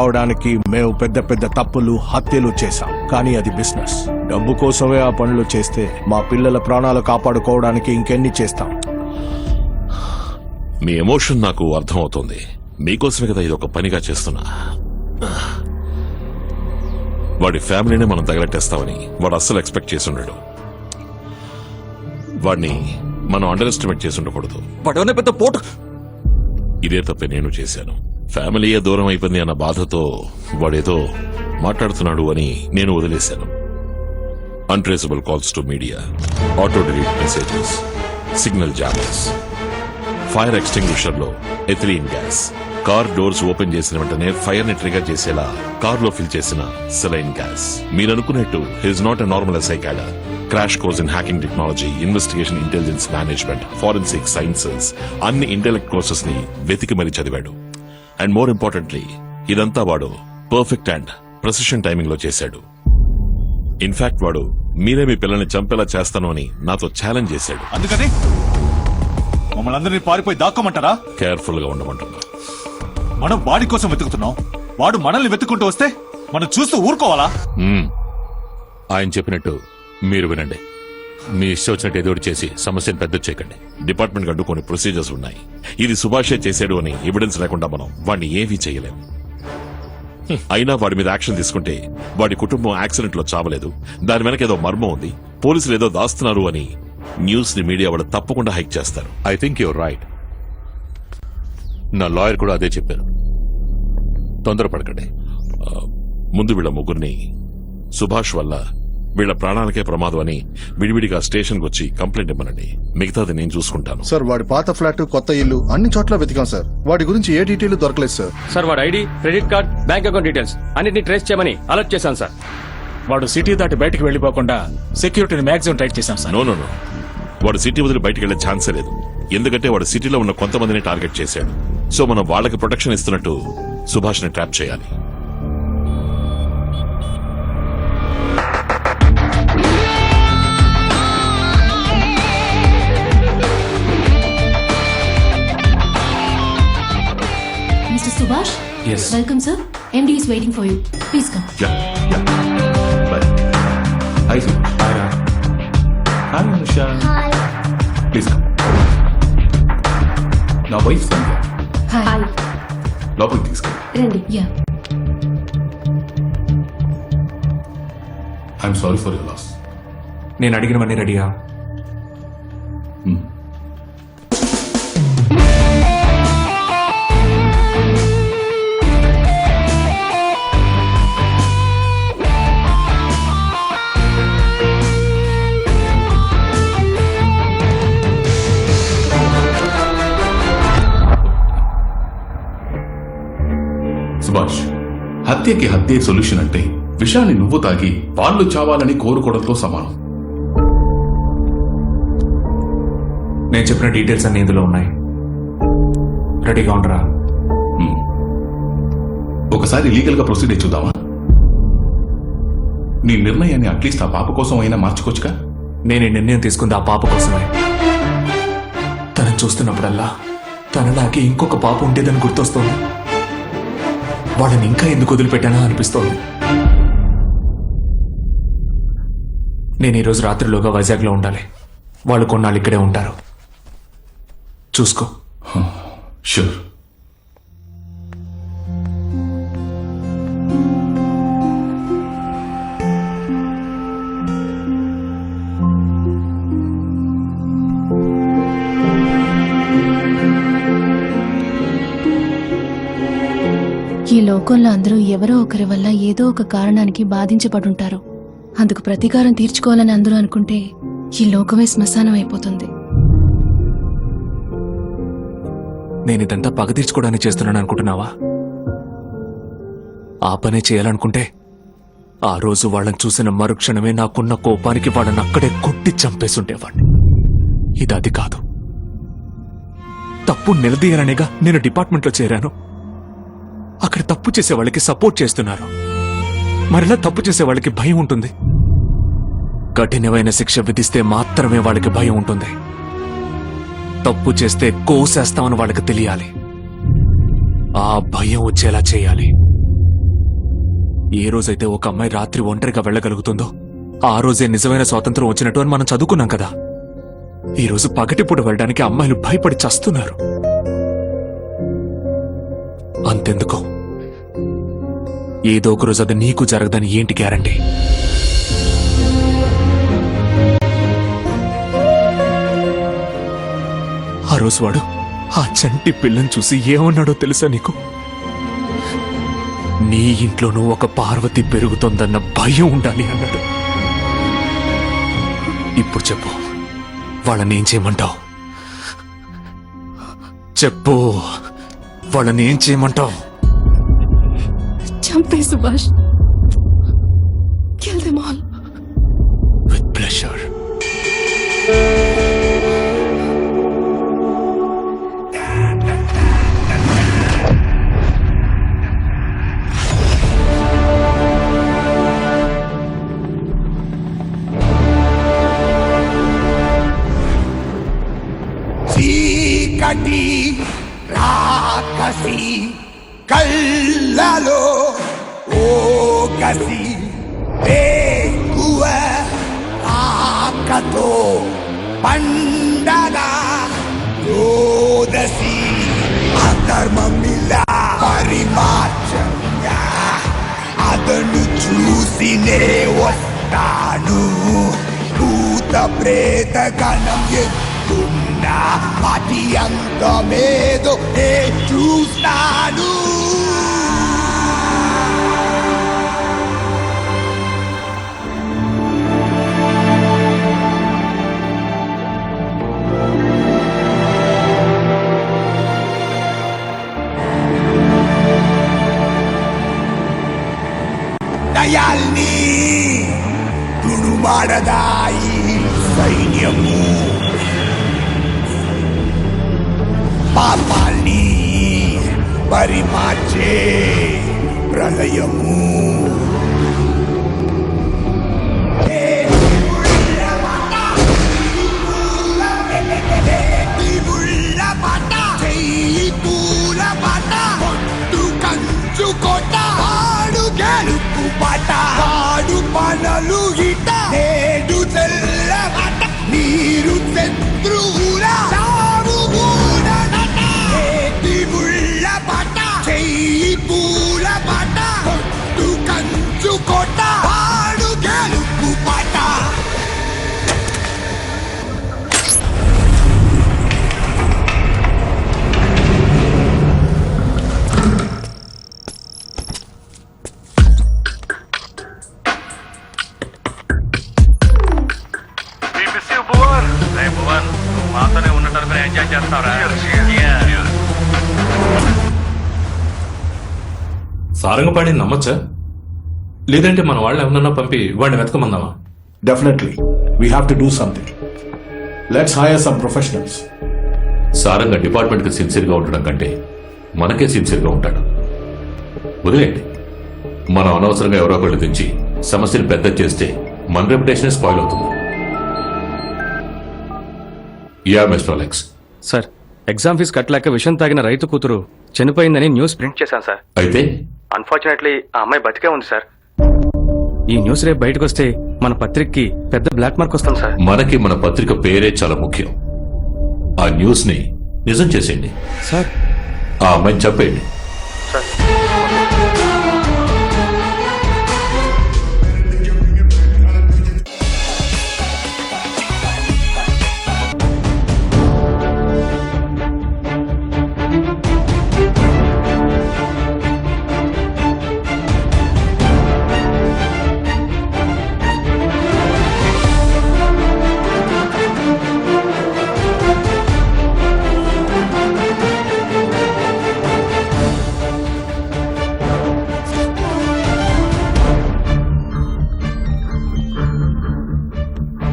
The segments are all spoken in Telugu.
అవడానికి మేము పెద్ద పెద్ద తప్పులు హత్యలు చేశాం, కానీ అది బిజినెస్. డబ్బు కోసమే ఆ పనులు చేస్తే మా పిల్లల ప్రాణాలు కాపాడుకోవడానికి ఇంకెన్ని చేస్తాం. మీ ఎమోషన్ నాకు అర్థమవుతుంది. మీకోసమే కదా ఇది ఒక పనిగా చేస్తున్నా. వాడి ఫ్యామిలీనే మనం తగలెట్టేస్తామని వాడు అస్సలు ఎక్స్పెక్ట్ చేసి ఉండడు. వాడిని మనం అండర్ ఎస్టిమేట్ చేసి ఉండకూడదు. పెద్ద పోటు. ఇదే తప్పే నేను చేశాను. ఫ్యామిలీయే దూరం అయిపోయింది అన్న బాధతో వాడేదో మాట్లాడుతున్నాడు అని నేను వదిలేశాను. Untraceable calls to media, auto delete messages, signal jammers, fire extinguisher లో ethylene gas, car doors open చేసిన వెంటనే ఫైర్ ని ట్రిగర్ చేసేలా కార్ లో ఫిల్ చేసిన సెలైన్ గ్యాస్. మీరనుకున్నట్టు he's not a normal scholar. Crash course in hacking technology, investigation intelligence management, forensic sciences అన్ని ఇంటెలెక్ట్ కోర్సెస్ ని వెతికి మరీ చదివాడు. అండ్ మోర్ ఇంపార్టెంట్లీ ఇదంతా వాడు పర్ఫెక్ట్ అండ్ ప్రెసిషన్ టైమింగ్ లో చేశాడు. ఇన్ఫాక్ట్ వాడు మీరే మీ పిల్లల్ని చంపేలా చేస్తాను అని నాతో ఛాలెంజ్ చేశాడు. అందుకని మమ్మల్ని అందరినీ పారిపోయి దాక్కోమంటారా? కేర్ఫుల్ గా ఉండమంటున్నా. మనం వాడి కోసం వెతుకుతున్నాం, వాడు మనల్ని వెతుక్కుంటూ వస్తే మనం చూస్తూ ఊరుకోవాలా? ఆయన చెప్పినట్టు మీరు వినండి. మీ ఇష్టం వచ్చినట్టు ఏదో చేసి సమస్యను పెద్ద చేయకండి. డిపార్ట్మెంట్ గడ్డు కొన్ని ప్రొసీజర్స్ ఉన్నాయి. ఇది సుభాషే చేశాడు అని ఎవిడెన్స్ లేకుండా మనం వాడిని ఏమీ చేయలేము. అయినా వాడి మీద యాక్షన్ తీసుకుంటే వాడి కుటుంబం యాక్సిడెంట్ లో చావలేదు, దాని వెనక ఏదో మర్మం ఉంది, పోలీసులు ఏదో దాస్తున్నారు అని న్యూస్ ని మీడియా వాడు తప్పకుండా హైక్ చేస్తారు. I think your right. నా లాయర్ కూడా అదే చెప్పారు. తొందరపడకండి. ముందు వీళ్ళ ముగ్గురిని సుభాష్ వల్ల వీళ్ళ ప్రాణాలకే ప్రమాదం అని విడివిడిగా స్టేషన్ వచ్చి కంప్లైంట్ ఇవ్వనండి. మిగతాది నేను చూసుకుంటాను. సార్ వాడి పాత ఫ్లాట్, కొత్త ఇల్లు అన్ని చోట్ల వెతికాం సార్. వాడి గురించి ఏ డీటెయిల్ దొరకలేదు సార్. సార్ వాడి ID, credit card, bank account details అన్నిటిని ట్రేస్ చేయమని అలర్ట్ చేశాను సార్. వాడు సిటీ దాటి బయటకు వెళ్లిపోకుండా సెక్యూరిటీని మ్యాక్సిమం టైట్ చేశాం సార్. నో వాడు సిటీ వదిలి బయటకు వెళ్లే ఛాన్సే లేదు. ఎందుకంటే వాడు సిటీలో ఉన్న కొంతమందిని టార్గెట్ చేశాడు. సో మనం వాళ్ళకి ప్రొటెక్షన్ ఇస్తున్నట్టు సుభాష్ ని ట్రాప్ చేయాలి. Mr. Subhash? Yes. Welcome, sir. MD is waiting for you. Please come. Bye. Hi, sir. Hi, Anusha. Hi. Please come. నా వైఫ్ సంధ్య. Hi. లోపలికి తీసుకెళ్ళి. Randy. Yeah. I'm sorry for your loss. నేను అడిగినవన్నీ రెడీయా? సుభాష్, హత్యకి హత్యే సొల్యూషన్ అంటే విషాన్ని నువ్వు తాగి వాళ్ళు చావాలని కోరుకోవడంతో సమానం. నేను చెప్పిన డీటెయిల్స్ అన్ని ఇందులో ఉన్నాయి. రెడీగా ఉండరా? ఒకసారి లీగల్ గా ప్రొసీడ్ అయి చూద్దామా? నీ నిర్ణయాన్ని అట్లీస్ట్ ఆ పాప కోసం అయినా మార్చుకోవచ్చుగా. నేను ఈ నిర్ణయం తీసుకుంది ఆ పాప కోసమే. తనని చూస్తున్నప్పుడల్లా తనలాగే ఇంకొక పాప ఉండేదని గుర్తొస్తోంది. వాళ్ళని ఇంకా ఎందుకు వదిలిపెట్టానా అనిపిస్తోంది. నేను ఈరోజు రాత్రిలోగా వైజాగ్లో ఉండాలి. వాళ్ళు కొన్నాళ్ళు ఇక్కడే ఉంటారు. చూసుకో. షూర్. ఈ లోకంలో అందరూ ఎవరో ఒకరి వల్ల ఏదో ఒక కారణానికి బాధించబడుంటారు. అందుకు ప్రతీకారం తీర్చుకోవాలని అందరూ అనుకుంటే ఈ లోకమే శ్మశానం అయిపోతుంది. నేను ఇదంతా పగ తీర్చుకోవడానికి చేస్తున్నాను అనుకుంటున్నావా? ఆ పనే చేయాలనుకుంటే ఆ రోజు వాళ్ళని చూసిన మరుక్షణమే నాకున్న కోపానికి వాళ్ళని అక్కడే కొట్టి చంపేసుండేవాడిని. ఇది అది కాదు. తప్పు నిలదీయాలనేగా నేను డిపార్ట్మెంట్లో చేరాను. అక్కడ తప్పు చేసే వాళ్ళకి సపోర్ట్ చేస్తున్నారు. మరిలా తప్పు చేసే వాళ్ళకి భయం ఉంటుంది. కఠినమైన శిక్ష విధిస్తే మాత్రమే వాళ్ళకి భయం ఉంటుంది. తప్పు చేస్తే కోసేస్తామని వాళ్ళకి తెలియాలి. ఆ భయం వచ్చేలా చేయాలి. ఏ రోజైతే ఒక అమ్మాయి రాత్రి ఒంటరిగా వెళ్ళగలుగుతుందో ఆ రోజే నిజమైన స్వాతంత్రం వచ్చినట్టు అని మనం చదువుకున్నాం కదా. ఈ రోజు పగటిపూట వెళ్ళడానికి అమ్మాయిలు భయపడి చస్తున్నారు. అంతెందుకో ఏదో ఒక రోజు అది నీకు జరగదని ఏంటి గ్యారంటీ? ఆ రోజు వాడు ఆ చంటి పిల్లని చూసి ఏమన్నాడో తెలుసా నీకు? నీ ఇంట్లోనూ ఒక పార్వతి పెరుగుతోందన్న భయం ఉండాలి అన్నాడు. ఇప్పుడు చెప్పు, వాళ్ళని ఏం చేయమంటావు? చెప్పు, వాళ్ళని ఏం చేయమంటావు? చంపే Subhash. Kill them all. With pleasure. చీకటి రాకసి కళ్ళలో ఓ కసి వేకువ ఆకతో పండగ రోదసి అధర్మమిలా పరిమార్చంగా అదను చూసినే వస్తాను. భూత ప్రేత గణం ఎత్తున్నా వాటి అంతమేదో నే చూస్తాను. దయాల్ని తుడుమాడదాయి సైన్యము, పాపాల్ని పరిమార్చే ప్రళయము. గెలుపు పాట ఆడు పనలు ఇట నేడు తెల్ల పాట నీరు శత్రువుల సాగు కూడనట. ఏటి పాట చెయ్యి పూల పాట కొట్టు కంచు కోట ఆడు గెలుపు పాట. మాతోనే ఉన్నట్టు ఎంజాయ్ చేస్తారా? సారంగపాడిని నమ్మచ్చా? లేదంటే మన వాళ్ళు ఎవరన్నా పంపి వాడిని వెతకమందామా? Definitely we have to do something. Let's hire some professionals. Saranga డిపార్ట్మెంట్కి సిన్సియర్గా ఉండడం కంటే మనకే సిన్సియర్గా ఉంటాడు. వదిలేండి. మనం అనవసరంగా ఎవరో ఒకళ్ళు తెచ్చి సమస్యను పెద్ద చేస్తే మన రెప్యుటేషన్ స్పాయిల్ అవుతుంది. Yeah mister Alex. Sir, exam fees కట్టలేక విషం తాగిన రైతు కూతురు చనిపోయిందని న్యూస్ ప్రింట్ చేశాను సార్. అయితే అన్ఫార్చునేట్లీ ఆ అమ్మాయి బతికే ఉంది సార్. ఈ న్యూస్ రేపు బయటకు వస్తే మన పత్రికకి పెద్ద బ్లాక్ మార్క్ వస్తుంది సార్. మనకి మన పత్రిక పేరే చాలా ముఖ్యం. ఆ న్యూస్ ని నిజం చేసేయండి సార్. ఆ అమ్మాయిని చంపేయండి. సార్,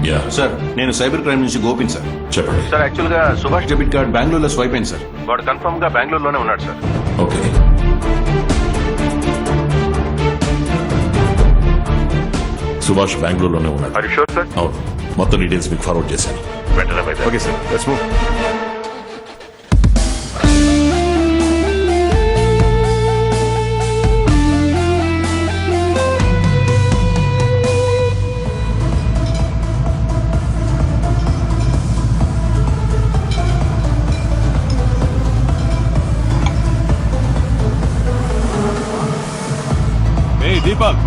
యా సార్, నేను సైబర్ క్రైమ్ నుంచి గోపిన్ సార్. చెప్పండి. సార్, యాక్చువల్ గా సుభాష్ డెబిట్ కార్డ్ బెంగళూరులో స్వైప్ అయింది సార్. వాడు కన్ఫర్మ్ గా బెంగళూరులోనే ఉన్నాడు సార్. ఓకే. సుభాష్ బెంగళూరులోనే ఉన్నాడు. అవును, మొత్తం డీటెయిల్స్ మీకు ఫార్వర్డ్ చేశాను. Okay sir, let's move. Deepal